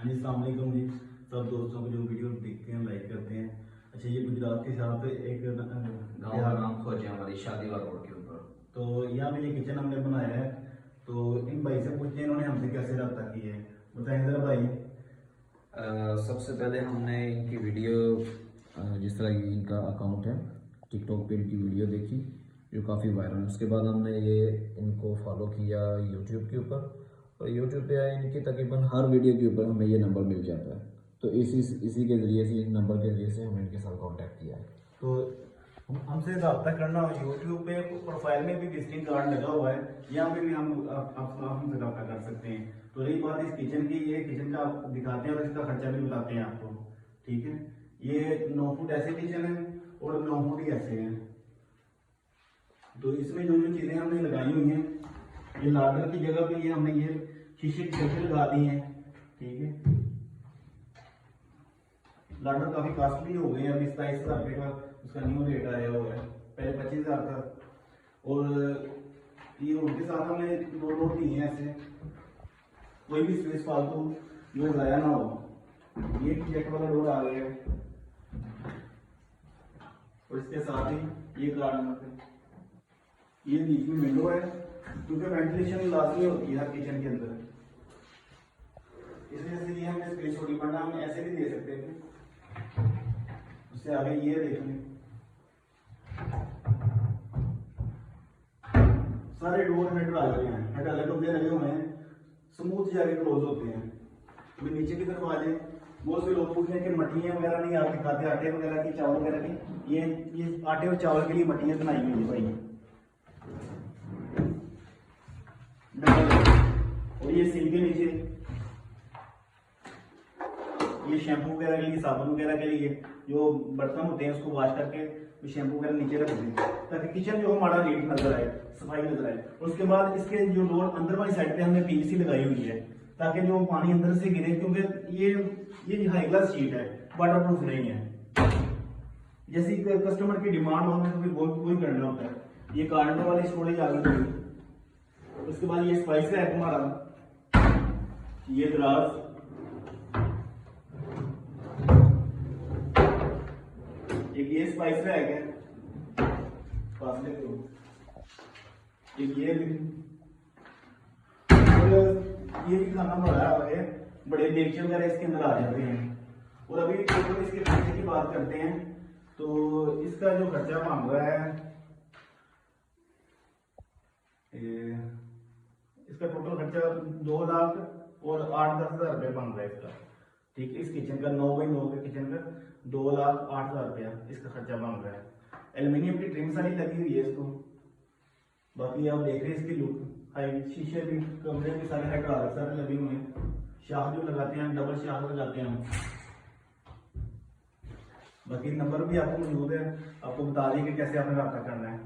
हाँ जी, अस्सलाम वालेकुम जी। सब दोस्तों को जो वीडियो देखते हैं लाइक करते हैं। अच्छा, ये गुजरात के साथ एक गाँव का नाम खोजे हमारी शादीवाल रोड के ऊपर। तो यहाँ पे ये किचन हमने बनाया है। तो इन भाई से पूछते हैं इन्होंने हमसे कैसे रब्ता की है, बताएं जरा भाई। सबसे पहले हमने इनकी वीडियो जिस तरह की इनका अकाउंट है टिकटॉक पे इनकी वीडियो देखी जो काफ़ी वायरल है। उसके बाद हमने ये इनको फॉलो किया यूट्यूब के ऊपर, और यूट्यूब पे इनकी तकरीबन हर वीडियो के ऊपर हमें ये नंबर मिल जाता है। तो इसी के ज़रिए से, इस नंबर के ज़रिए से हमने इनके साथ कांटेक्ट किया है। तो हमसे रब्ता करना हो, यूट्यूब पे प्रोफाइल में भी विजिटिंग कार्ड लगा हुआ है, यहाँ पे भी हम आप हमसे रब्ता कर सकते हैं। तो रही बात इस किचन की, ये किचन का आप दिखाते हैं और इसका खर्चा भी बताते हैं आपको, ठीक है। ये 9 फुट ऐसे किचन है और 9 फुट ही ऐसे हैं। तो इसमें जो जो चीजें हमने लगाई हुई हैं, ये लाडर की जगह पे ये हमने ये शीशे की शटर लगा दी है, ठीक है। लाडर काफी कॉस्टली हो गए हैं, अभी 27,000 रुपये का उसका न्यू रेट आया हुआ है, पहले 25,000 था। और ये उनके साथ हमने दो डोर दिए हैं ऐसे, कोई भी स्पेस फालतू जो लगाया ना हो। ये जेट वाला डोर आ गया है और इसके साथ ही ये गार्डन, ये बीच में विंडो है क्योंकि वेंटिलेशन लाजमी होती है हर किचन के अंदर, इस वजह से ये हमें स्पेस छोटी पड़ना, हम ऐसे भी दे सकते थे। उससे आगे ये देखें, सारे डोर हेड लगे हैं, हेड अलग लगे हुए हैं, स्मूथ जाके क्लोज होते हैं। अभी नीचे की तरफ आ जाए, बहुत से लोग पूछते हैं कि मटियां वगैरह नहीं आप दिखाते, आटे वगैरह की, चावल वगैरह की। ये आटे और चावल के लिए मटियां बनाई हुई है भाई, और ये सिंक के नीचे ये शैम्पू वगैरह के लिए, साबुन वगैरह के लिए जो बर्तन होते हैं उसको वॉश करके तो शैम्पू वगैरह नीचे रख दें ताकि किचन जो हमारा नीट नजर आए, सफाई नजर आए। और उसके बाद इसके जो डोर अंदर वाली साइड पे हमने पीवीसी लगाई हुई है ताकि जो पानी अंदर से गिरे, क्योंकि ये हाई क्लास शीट है, वाटर प्रूफ नहीं है। जैसी कस्टमर की डिमांड हो तो फिर वही करना होता है। ये कार्डर वाली स्टोरेज आ गई। उसके बाद ये स्पाइस रैक हमारा, ये दराज, एक ये स्पाइस रैक है फासले को, एक ये भी, और ये भी खाना बड़ा है, बड़े देगचे वगैरह इसके अंदर आ जाते हैं। और अभी टोटल इसके खर्चे की बात करते हैं तो इसका जो खर्चा मांग रहा है, इसका टोटल खर्चा 2 लाख और 8-10 हज़ार रुपये बन रहा है इसका, ठीक है। इस किचन का 9 बाई 9 के किचन का 2,08,000 रुपया इसका खर्चा बन रहा है। एल्यूमिनियम की ट्रिम सारी लगी हुई है इसको। बाकी आप देख रहे हैं इसकी लुक, हाई शीशे भी, कमरे में सारे हाइड्रोलिक सारे लगे हुए हैं, शाह जो लगाते हैं डबल शाह लगाते हैं हम। बाकी नंबर भी आपको मौजूद है, आपको बता दें कि कैसे आपने रब्ता करना है।